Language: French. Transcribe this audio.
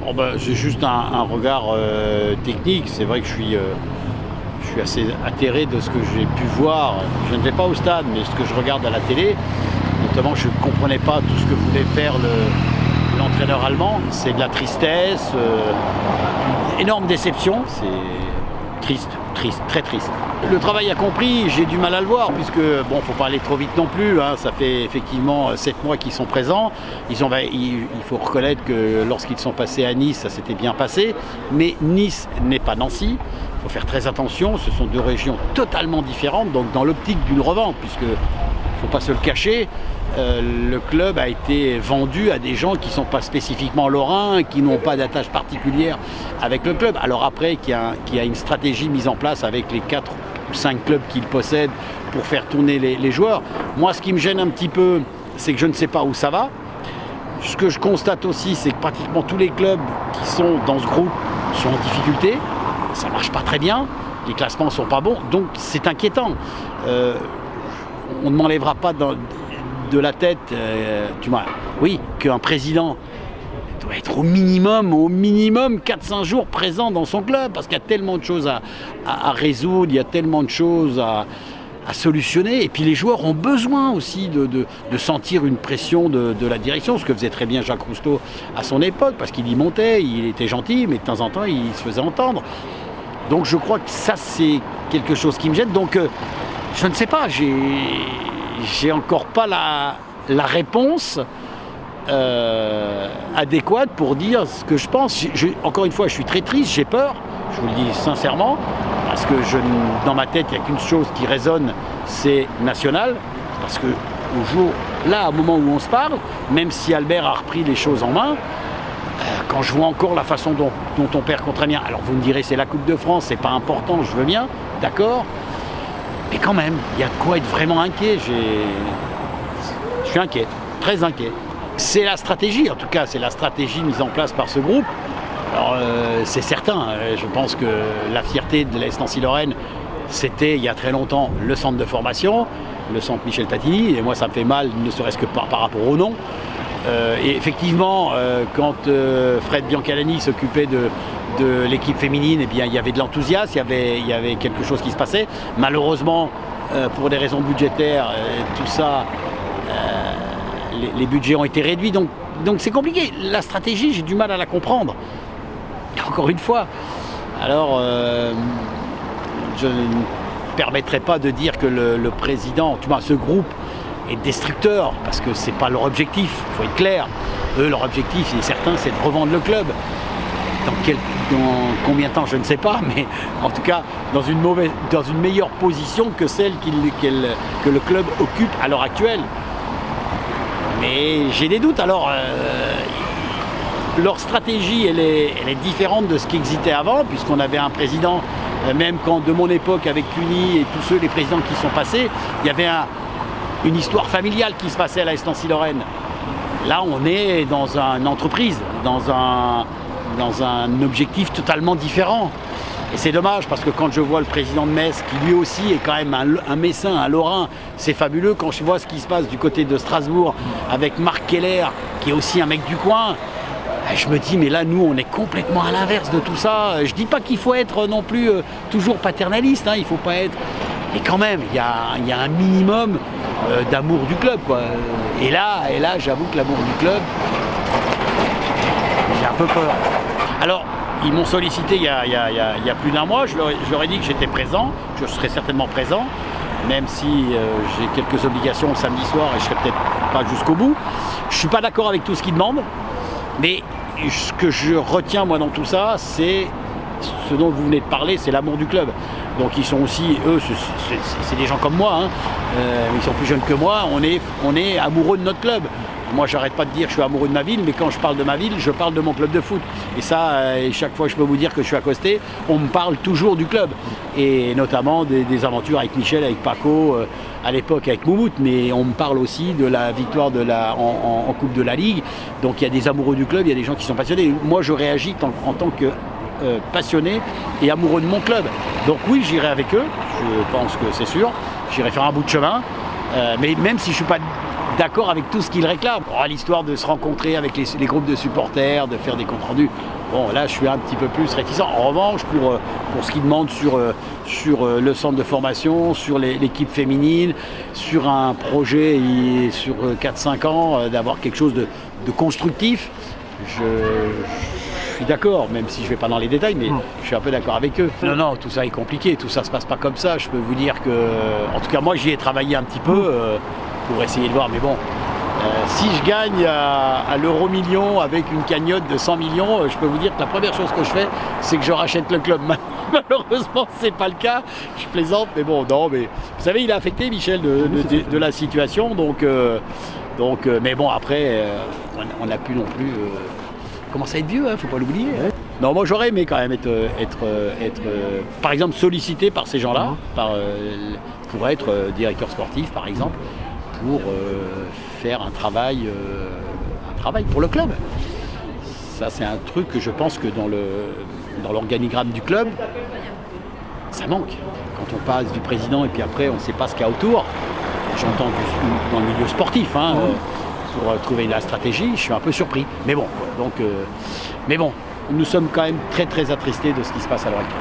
Oh bah, j'ai juste un regard technique. C'est vrai que je suis assez atterré de ce que j'ai pu voir. Je ne vais pas au stade, mais ce que je regarde à la télé, notamment je ne comprenais pas tout ce que voulait faire l'entraîneur allemand. C'est de la tristesse, une énorme déception. C'est triste, très triste. Le travail accompli, j'ai du mal à le voir, puisque, bon, faut pas aller trop vite non plus, hein, ça fait effectivement 7 mois qu'ils sont présents. Il faut reconnaître que lorsqu'ils sont passés à Nice, ça s'était bien passé, mais Nice n'est pas Nancy. Il faut faire très attention, ce sont deux régions totalement différentes, donc dans l'optique d'une revente, puisque, faut pas se le cacher, le club a été vendu à des gens qui ne sont pas spécifiquement lorrains, qui n'ont pas d'attache particulière avec le club. Alors après, qu'il y a une stratégie mise en place avec les 4 ou 5 clubs qu'il possède pour faire tourner les joueurs. Moi, ce qui me gêne un petit peu, c'est que je ne sais pas où ça va. Ce que je constate aussi, c'est que pratiquement tous les clubs qui sont dans ce groupe sont en difficulté. Ça ne marche pas très bien, les classements ne sont pas bons, donc c'est inquiétant. On ne m'enlèvera pas de la tête, oui, qu'un président doit être au minimum 4-5 jours présent dans son club, parce qu'il y a tellement de choses à résoudre, il y a tellement de choses à solutionner, et puis les joueurs ont besoin aussi de sentir une pression de la direction, ce que faisait très bien Jacques Rousteau à son époque, parce qu'il y montait, il était gentil, mais de temps en temps il se faisait entendre. Donc je crois que ça c'est quelque chose qui me gêne, donc je ne sais pas, j'ai encore pas la réponse adéquate pour dire ce que je pense. Encore une fois, je suis très triste, j'ai peur, je vous le dis sincèrement, parce que dans ma tête, il n'y a qu'une chose qui résonne, c'est national, parce que au moment où on se parle, même si Albert a repris les choses en main, quand je vois encore la façon dont on perd contre Amiens, alors vous me direz c'est la Coupe de France, c'est pas important, je veux bien, d'accord, mais quand même, il y a de quoi être vraiment inquiet. Je suis inquiet, très inquiet. C'est la stratégie, en tout cas, c'est la stratégie mise en place par ce groupe. Alors, c'est certain, je pense que la fierté de l'Est Nancy-Lorraine, c'était, il y a très longtemps, le centre de formation, le centre Michel Tatini, et moi, ça me fait mal, ne serait-ce que par rapport au nom. Et effectivement, quand Fred Biancalani s'occupait de l'équipe féminine, eh bien, il y avait de l'enthousiasme, il y avait quelque chose qui se passait. Malheureusement, pour des raisons budgétaires, tout ça, les budgets ont été réduits, donc c'est compliqué. La stratégie, j'ai du mal à la comprendre. Encore une fois. Alors, je ne permettrai pas de dire que le président, ce groupe, est destructeur, parce que c'est pas leur objectif, il faut être clair. Eux, leur objectif, c'est certain, c'est de revendre le club. Dans combien de temps, je ne sais pas, mais en tout cas, dans une meilleure position que celle que le club occupe à l'heure actuelle. Mais j'ai des doutes. Alors, leur stratégie, elle est différente de ce qui existait avant, puisqu'on avait un président, même quand de mon époque avec Cuny et tous les présidents qui sont passés, il y avait une histoire familiale qui se passait à la Nancy-Lorraine. Là, on est dans une entreprise, dans un objectif totalement différent. Et c'est dommage, parce que quand je vois le président de Metz, qui lui aussi est quand même un Messin, un Lorrain, c'est fabuleux. Quand je vois ce qui se passe du côté de Strasbourg avec Marc Keller, qui est aussi un mec du coin, je me dis, mais là, nous, on est complètement à l'inverse de tout ça. Je dis pas qu'il faut être non plus toujours paternaliste, hein, il faut pas être... Mais quand même, il y a un minimum d'amour du club, quoi. Et là, j'avoue que l'amour du club, j'ai un peu peur. Alors, ils m'ont sollicité il y a plus d'un mois, je leur ai dit que j'étais présent, je serais certainement présent, même si j'ai quelques obligations le samedi soir et je serai peut-être pas jusqu'au bout. Je suis pas d'accord avec tout ce qu'ils demandent, mais ce que je retiens moi dans tout ça, c'est ce dont vous venez de parler, c'est l'amour du club. Donc ils sont aussi, eux, c'est des gens comme moi, hein. Ils sont plus jeunes que moi, on est amoureux de notre club. Moi, j'arrête pas de dire que je suis amoureux de ma ville, mais quand je parle de ma ville, je parle de mon club de foot. Et ça, chaque fois que je peux vous dire que je suis accosté, on me parle toujours du club. Et notamment des aventures avec Michel, avec Paco, à l'époque avec Moumout, mais on me parle aussi de la victoire en Coupe de la Ligue. Donc il y a des amoureux du club, il y a des gens qui sont passionnés. Moi, je réagis en tant que passionné et amoureux de mon club. Donc oui, j'irai avec eux, je pense que c'est sûr. J'irai faire un bout de chemin. Mais même si je ne suis pas d'accord avec tout ce qu'ils réclament. L'histoire de se rencontrer avec les groupes de supporters, de faire des comptes rendus, bon là je suis un petit peu plus réticent. En revanche, pour ce qu'ils demandent sur le centre de formation, sur l'équipe féminine, sur un projet sur 4-5 ans, d'avoir quelque chose de constructif, je suis d'accord, même si je ne vais pas dans les détails, mais je suis un peu d'accord avec eux. Non, tout ça est compliqué, tout ça ne se passe pas comme ça. Je peux vous dire que, en tout cas moi j'y ai travaillé un petit peu pour essayer de voir, mais bon, si je gagne à l'euro million avec une cagnotte de 100 millions, je peux vous dire que la première chose que je fais, c'est que je rachète le club. Malheureusement, c'est pas le cas. Je plaisante, mais bon, non, mais vous savez, il a affecté Michel de la situation, donc, mais bon, après, on n'a plus non plus. Commence à être vieux, faut pas l'oublier. Ouais. Non, moi j'aurais aimé quand même être par exemple, sollicité par ces gens-là, pour être directeur sportif, par exemple, pour faire un travail pour le club. Ça, c'est un truc que je pense que dans l'organigramme du club, ça manque. Quand on passe du président et puis après, on ne sait pas ce qu'il y a autour. J'entends dans le milieu sportif, pour trouver la stratégie, je suis un peu surpris. Mais bon, nous sommes quand même très très attristés de ce qui se passe à l'heure actuelle.